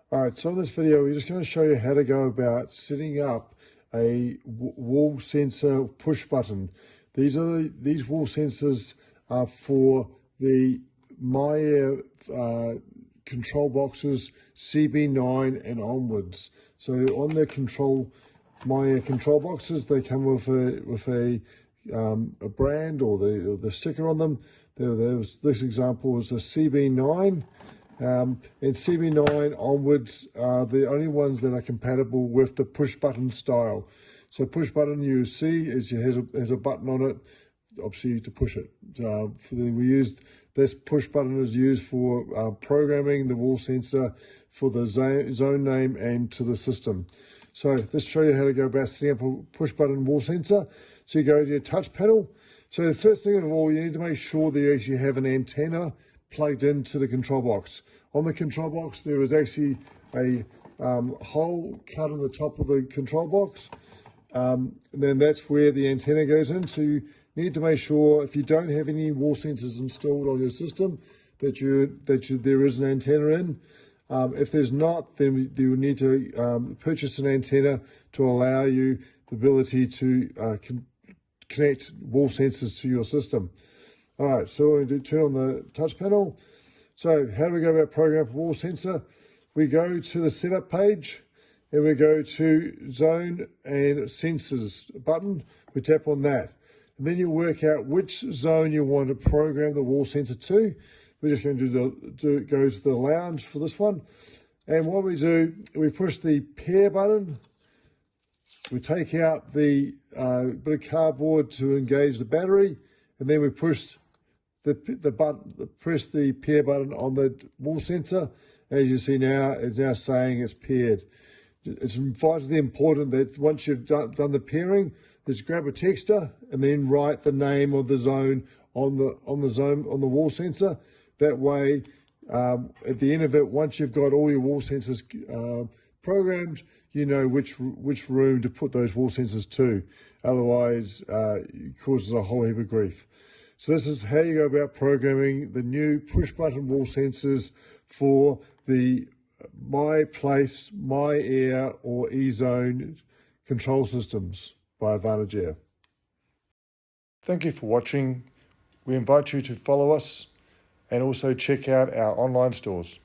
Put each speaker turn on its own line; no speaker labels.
All right, so in this video, we're just going to show you how to go about setting up a wall sensor push button. These wall sensors are for the MyAir control boxes CB9 and onwards. So on the MyAir control boxes, they come with a brand or the sticker on them. This example was a CB9. And CB9 onwards are the only ones that are compatible with the push button style. So push button you see has a button on it, obviously to push it. This push button is used for programming the wall sensor for the zone name and to the system. So let's show you how to go about setting up a push button wall sensor. So you go to your touch panel. So the first thing of all, you need to make sure that you actually have an antenna plugged into the control box. On the control box, there is actually a hole cut on the top of the control box. And then that's where the antenna goes in. So you need to make sure, if you don't have any wall sensors installed on your system, that there is an antenna in. If there's not, then you need to purchase an antenna to allow you the ability to connect wall sensors to your system. All right, so we're going to turn on the touch panel. So how do we go about programming a wall sensor? We go to the setup page and we go to zone and sensors button. We tap on that. And then you work out which zone you want to program the wall sensor to. We're just going to go to the lounge for this one. And what we do, we push the pair button. We take out the bit of cardboard to engage the battery. And then we push press the pair button on the wall sensor. As you see now, it's now saying it's paired. It's vitally important that once you've done the pairing, just grab a texter and then write the name of the zone on the wall sensor. That way, at the end of it, once you've got all your wall sensors programmed, you know which room to put those wall sensors to. Otherwise, it causes a whole heap of grief. So this is how you go about programming the new push button wall sensors for the MyPlace, MyAir or eZone control systems by Advantage Air. Thank you for watching. We invite you to follow us and also check out our online stores.